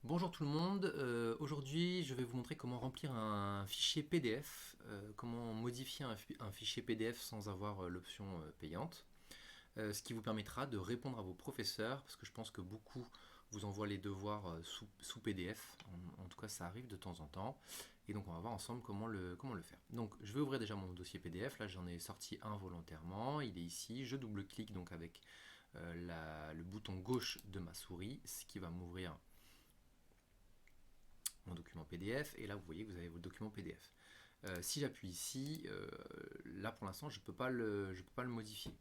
Bonjour tout le monde, aujourd'hui je vais vous montrer comment remplir un fichier PDF, comment modifier un fichier PDF sans avoir l'option payante, ce qui vous permettra de répondre à vos professeurs, parce que je pense que beaucoup vous envoient les devoirs sous PDF, en tout cas ça arrive de temps en temps, et donc on va voir ensemble comment le faire. Donc je vais ouvrir déjà mon dossier PDF, là j'en ai sorti un volontairement, il est ici, je double-clique donc avec le bouton gauche de ma souris, ce qui va m'ouvrir mon document PDF, et là vous voyez que vous avez votre document PDF. Si j'appuie ici, là pour l'instant je ne peux pas le modifier.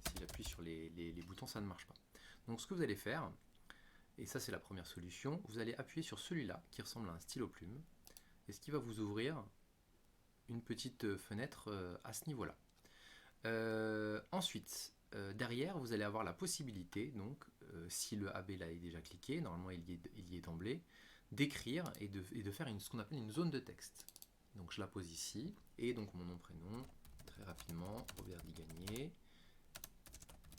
Si j'appuie sur les boutons, ça ne marche pas. Donc ce que vous allez faire, et ça c'est la première solution, vous allez appuyer sur celui-là qui ressemble à un stylo plume, et ce qui va vous ouvrir une petite fenêtre à ce niveau-là. Ensuite, derrière, vous allez avoir la possibilité, donc, si le AB là est déjà cliqué, normalement il y est d'emblée, d'écrire et de faire ce qu'on appelle une zone de texte. Donc je la pose ici, et donc mon nom, prénom, très rapidement, Robert Digagné,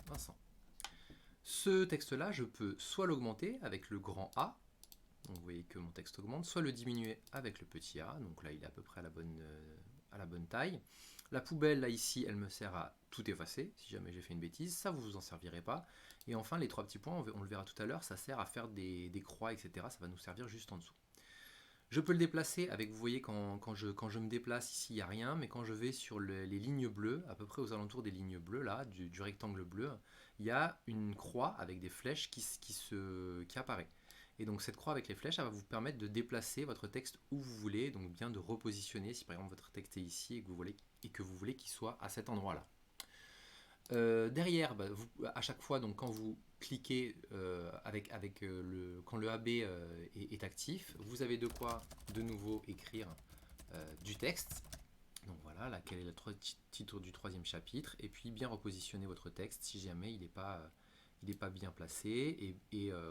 Vincent. Ce texte-là, je peux soit l'augmenter avec le grand A, donc vous voyez que mon texte augmente, soit le diminuer avec le petit a, donc là il est à peu près à la bonne taille. La poubelle, là ici, elle me sert à tout effacer, si jamais j'ai fait une bêtise, ça vous en servirez pas. Et enfin, les trois petits points, on le verra tout à l'heure, ça sert à faire des croix, etc. Ça va nous servir juste en dessous. Je peux le déplacer avec, vous voyez, quand je me déplace ici, il n'y a rien, mais quand je vais sur les lignes bleues, à peu près aux alentours des lignes bleues, là, du rectangle bleu, il y a une croix avec des flèches qui apparaît. Et donc cette croix avec les flèches, elle va vous permettre de déplacer votre texte où vous voulez, donc bien de repositionner, si par exemple votre texte est ici et que vous voulez qu'il soit à cet endroit-là. Derrière, à chaque fois, donc, quand vous cliquez quand le AB est actif, vous avez de quoi de nouveau écrire du texte. Donc voilà, là, quel est le titre du troisième chapitre, et puis bien repositionner votre texte si jamais il n'est pas bien placé,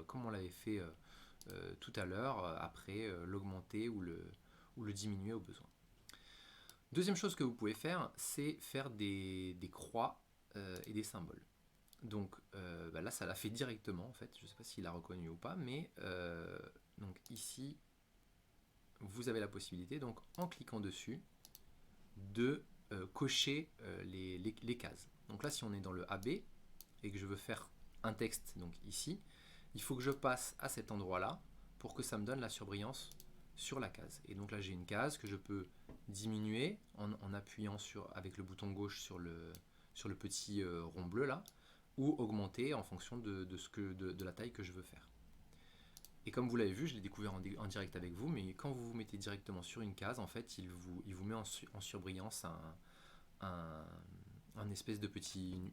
comme on l'avait fait tout à l'heure, après l'augmenter ou le diminuer au besoin. Deuxième chose que vous pouvez faire, c'est faire des croix et des symboles. Donc là, ça l'a fait directement en fait. Je ne sais pas s'il a reconnu ou pas, mais donc ici, vous avez la possibilité, donc en cliquant dessus, de cocher les cases. Donc là, si on est dans le AB et que je veux faire un texte, donc ici, il faut que je passe à cet endroit-là pour que ça me donne la surbrillance sur la case. Et donc là, j'ai une case que je peux diminuer en appuyant avec le bouton gauche sur le petit rond bleu là, ou augmenter en fonction de la taille que je veux faire. Et comme vous l'avez vu, je l'ai découvert en direct avec vous, mais quand vous vous mettez directement sur une case, en fait, il vous met en surbrillance un, un espèce de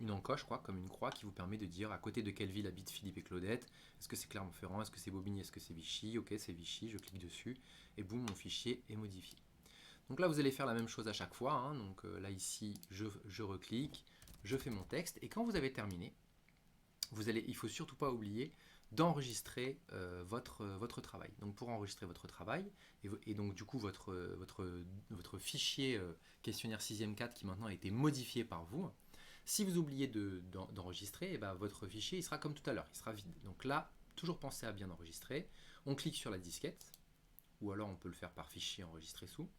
une encoche, quoi, comme une croix, qui vous permet de dire à côté de quelle ville habitent Philippe et Claudette. Est-ce que c'est Clermont-Ferrand, est-ce que c'est Bobigny, est-ce que c'est Vichy? Ok, c'est Vichy, je clique dessus, et boum, mon fichier est modifié. Donc là, vous allez faire la même chose à chaque fois, hein. Donc là, ici, je reclique, je fais mon texte, et quand vous avez terminé, il ne faut surtout pas oublier d'enregistrer votre travail. Donc pour enregistrer votre travail, et donc du coup votre fichier questionnaire 6e 4 qui maintenant a été modifié par vous, si vous oubliez d'enregistrer, et ben votre fichier il sera comme tout à l'heure, il sera vide. Donc là, toujours penser à bien enregistrer. On clique sur la disquette, ou alors on peut le faire par fichier enregistré sous.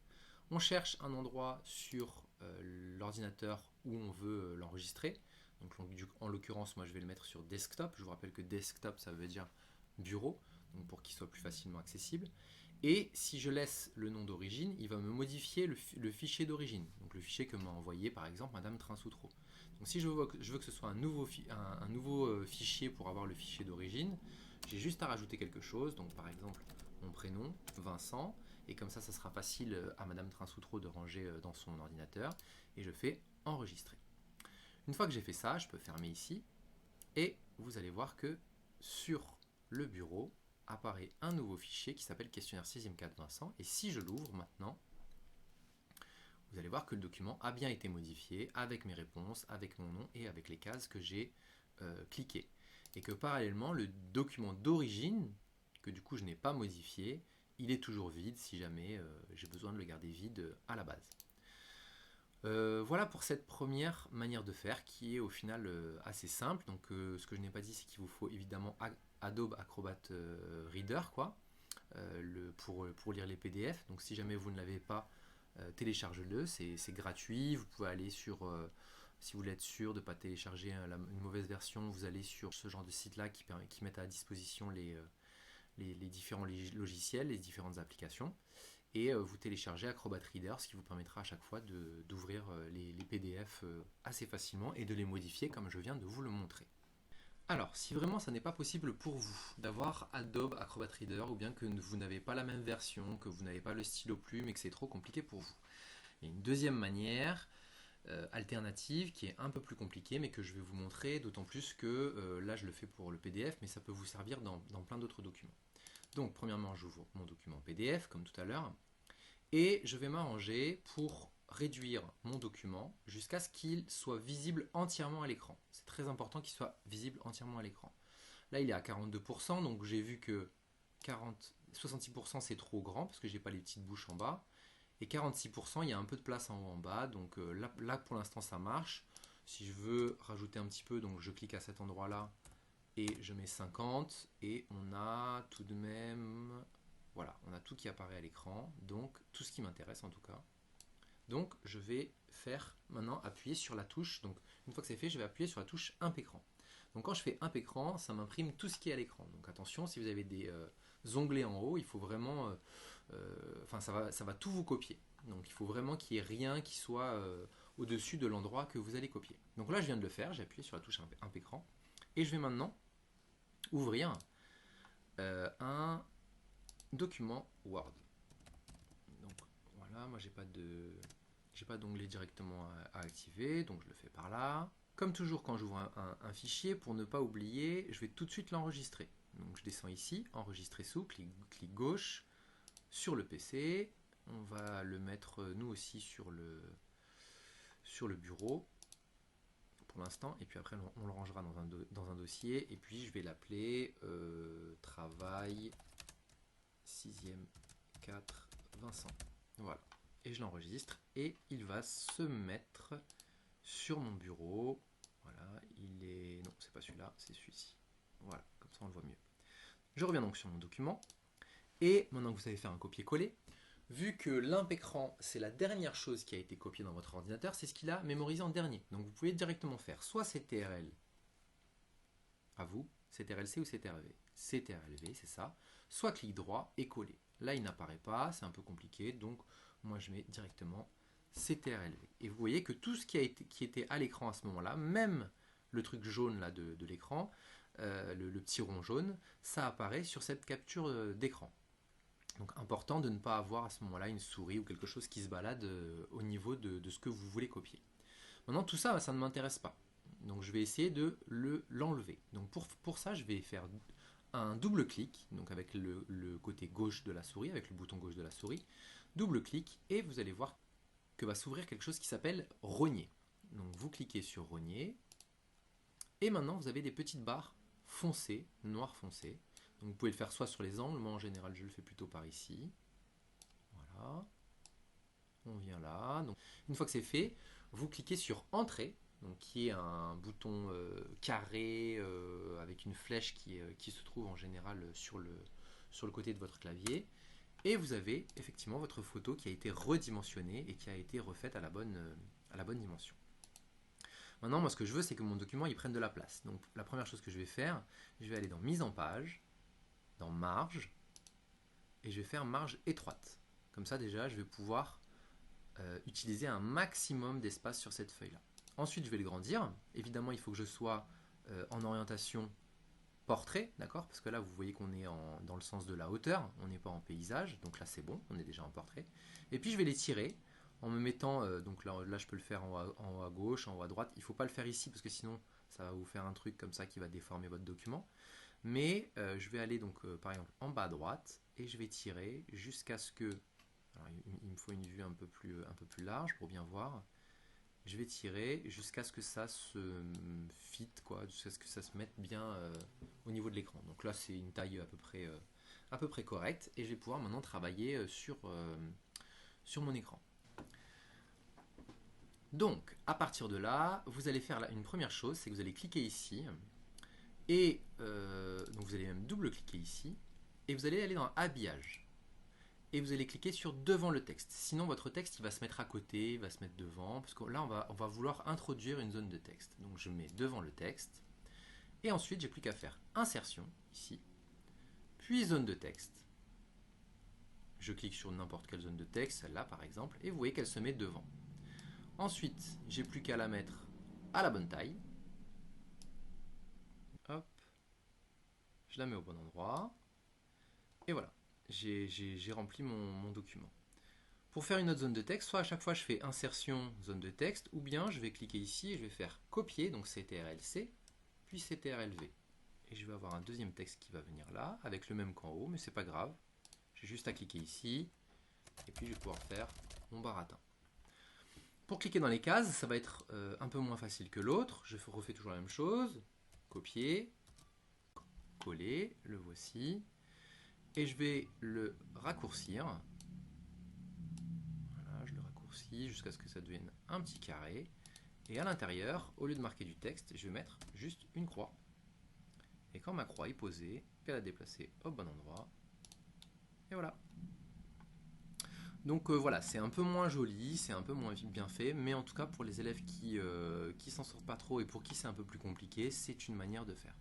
On cherche un endroit sur l'ordinateur où on veut l'enregistrer. Donc, en l'occurrence, moi je vais le mettre sur desktop. Je vous rappelle que desktop ça veut dire bureau, donc pour qu'il soit plus facilement accessible. Et si je laisse le nom d'origine, il va me modifier le fichier d'origine, donc le fichier que m'a envoyé par exemple Madame Trinsoutreau. Donc si je veux que ce soit un nouveau fichier pour avoir le fichier d'origine, j'ai juste à rajouter quelque chose, donc par exemple mon prénom, Vincent, et comme ça sera facile à Madame Trinsoutreau de ranger dans son ordinateur, et je fais enregistrer. Une fois que j'ai fait ça, je peux fermer ici, et vous allez voir que sur le bureau apparaît un nouveau fichier qui s'appelle questionnaire 6e 4 Vincent, et si je l'ouvre maintenant, vous allez voir que le document a bien été modifié avec mes réponses, avec mon nom et avec les cases que j'ai cliquées. Et que parallèlement, le document d'origine, que du coup je n'ai pas modifié, il est toujours vide si jamais j'ai besoin de le garder vide à la base. Voilà pour cette première manière de faire qui est au final assez simple. Donc ce que je n'ai pas dit, c'est qu'il vous faut évidemment Adobe Acrobat Reader, quoi, pour lire les PDF. Donc si jamais vous ne l'avez pas, téléchargez-le, c'est gratuit. Vous pouvez aller sur, si vous voulez être sûr de ne pas télécharger une mauvaise version, vous allez sur ce genre de site-là qui mettent à disposition les différents logiciels, les différentes applications. Et vous téléchargez Acrobat Reader, ce qui vous permettra à chaque fois d'ouvrir les PDF assez facilement et de les modifier comme je viens de vous le montrer. Alors, si vraiment ça n'est pas possible pour vous d'avoir Adobe Acrobat Reader, ou bien que vous n'avez pas la même version, que vous n'avez pas le stylo plume et que c'est trop compliqué pour vous, il y a une deuxième manière alternative qui est un peu plus compliquée, mais que je vais vous montrer, d'autant plus que là je le fais pour le PDF, mais ça peut vous servir dans plein d'autres documents. Donc, premièrement, j'ouvre mon document PDF, comme tout à l'heure, et je vais m'arranger pour réduire mon document jusqu'à ce qu'il soit visible entièrement à l'écran. C'est très important qu'il soit visible entièrement à l'écran. Là, il est à 42%, donc j'ai vu que 66% c'est trop grand parce que j'ai pas les petites bouches en bas. Et 46%, il y a un peu de place en haut en bas, donc là pour l'instant ça marche. Si je veux rajouter un petit peu, donc je clique à cet endroit-là et je mets 50, et on a tout de même, voilà, on a tout qui apparaît à l'écran, donc tout ce qui m'intéresse en tout cas. Donc je vais faire maintenant appuyer sur la touche, donc une fois que c'est fait, je vais appuyer sur la touche Imp écran. Donc quand je fais Imp écran, ça m'imprime tout ce qui est à l'écran. Donc attention, si vous avez des onglets en haut, il faut vraiment, enfin ça va tout vous copier. Donc il faut vraiment qu'il n'y ait rien qui soit au-dessus de l'endroit que vous allez copier. Donc là je viens de le faire, j'ai appuyé sur la touche Imp écran, et je vais maintenant ouvrir un document Word. Donc voilà, moi j'ai pas d'onglet directement à activer, donc je le fais par là. Comme toujours quand j'ouvre un fichier, pour ne pas oublier, je vais tout de suite l'enregistrer. Donc je descends ici, enregistrer sous, clic gauche, sur le PC. On va le mettre nous aussi sur le bureau pour l'instant, et puis après on le rangera dans un dossier, et puis je vais l'appeler travail 6e 4 Vincent. Voilà, et je l'enregistre, et il va se mettre sur mon bureau. Voilà, il est... non, c'est pas celui-là, c'est celui-ci. Voilà, comme ça on le voit mieux. Je reviens donc sur mon document, et maintenant que vous savez faire un copier-coller, vu que l'imp écran c'est la dernière chose qui a été copiée dans votre ordinateur, c'est ce qu'il a mémorisé en dernier. Donc vous pouvez directement faire soit CTRL à vous, CTRL-C ou CTRL-V. CTRL-V, c'est ça. Soit clic droit et coller. Là il n'apparaît pas, c'est un peu compliqué, donc moi je mets directement CTRL-V. Et vous voyez que tout ce qui était à l'écran à ce moment-là, même le truc jaune là de l'écran, le petit rond jaune, ça apparaît sur cette capture d'écran. Donc important de ne pas avoir à ce moment-là une souris ou quelque chose qui se balade au niveau de ce que vous voulez copier. Maintenant tout ça, ça ne m'intéresse pas. Donc je vais essayer de l'enlever. Donc pour ça, je vais faire un double clic, donc avec le côté gauche de la souris, avec le bouton gauche de la souris, double clic, et vous allez voir que va s'ouvrir quelque chose qui s'appelle rogner. Donc vous cliquez sur rogner, et maintenant vous avez des petites barres foncées, noir foncé. Donc vous pouvez le faire soit sur les angles, moi en général je le fais plutôt par ici. Voilà. On vient là. Donc, une fois que c'est fait, vous cliquez sur Entrée, donc qui est un bouton carré avec une flèche qui se trouve en général sur le côté de votre clavier. Et vous avez effectivement votre photo qui a été redimensionnée et qui a été refaite à la bonne dimension. Maintenant, moi ce que je veux, c'est que mon document il prenne de la place. Donc la première chose que je vais faire, je vais aller dans Mise en page, dans Marge, et je vais faire Marge étroite. Comme ça déjà, je vais pouvoir utiliser un maximum d'espace sur cette feuille-là. Ensuite, je vais le grandir. Évidemment, il faut que je sois en orientation portrait, d'accord? Parce que là, vous voyez qu'on est dans le sens de la hauteur, on n'est pas en paysage, donc là c'est bon, on est déjà en portrait. Et puis je vais les tirer en me mettant, donc là je peux le faire en haut à gauche, en haut à droite. Il ne faut pas le faire ici parce que sinon ça va vous faire un truc comme ça qui va déformer votre document. Mais je vais aller donc par exemple en bas à droite et je vais tirer jusqu'à ce que... Alors, il me faut une vue un peu plus large pour bien voir. Je vais tirer jusqu'à ce que ça se fit, quoi, jusqu'à ce que ça se mette bien au niveau de l'écran. Donc là, c'est une taille à peu près correcte, et je vais pouvoir maintenant travailler sur mon écran. Donc, à partir de là, vous allez faire une première chose, c'est que vous allez cliquer ici, Et donc vous allez même double-cliquer ici, et vous allez aller dans Habillage. Et vous allez cliquer sur devant le texte. Sinon votre texte il va se mettre à côté, il va se mettre devant, parce que là on va vouloir introduire une zone de texte. Donc je mets devant le texte, et ensuite j'ai plus qu'à faire insertion, ici, puis zone de texte. Je clique sur n'importe quelle zone de texte, celle-là par exemple, et vous voyez qu'elle se met devant. Ensuite, j'ai plus qu'à la mettre à la bonne taille. Hop, je la mets au bon endroit. Et voilà, j'ai rempli mon document. Pour faire une autre zone de texte, soit à chaque fois je fais insertion, zone de texte, ou bien je vais cliquer ici et je vais faire copier, donc CTRL-C, puis CTRL-V. Et je vais avoir un deuxième texte qui va venir là, avec le même qu'en haut, mais c'est pas grave. J'ai juste à cliquer ici, et puis je vais pouvoir faire mon baratin. Pour cliquer dans les cases, ça va être un peu moins facile que l'autre. Je refais toujours la même chose. Copier, coller, le voici. Et je vais le raccourcir. Voilà, je le raccourcis jusqu'à ce que ça devienne un petit carré. Et à l'intérieur, au lieu de marquer du texte, je vais mettre juste une croix. Et quand ma croix est posée, je vais la déplacer au bon endroit. Et voilà. Donc voilà, c'est un peu moins joli, c'est un peu moins bien fait, mais en tout cas pour les élèves qui s'en sortent pas trop et pour qui c'est un peu plus compliqué, c'est une manière de faire.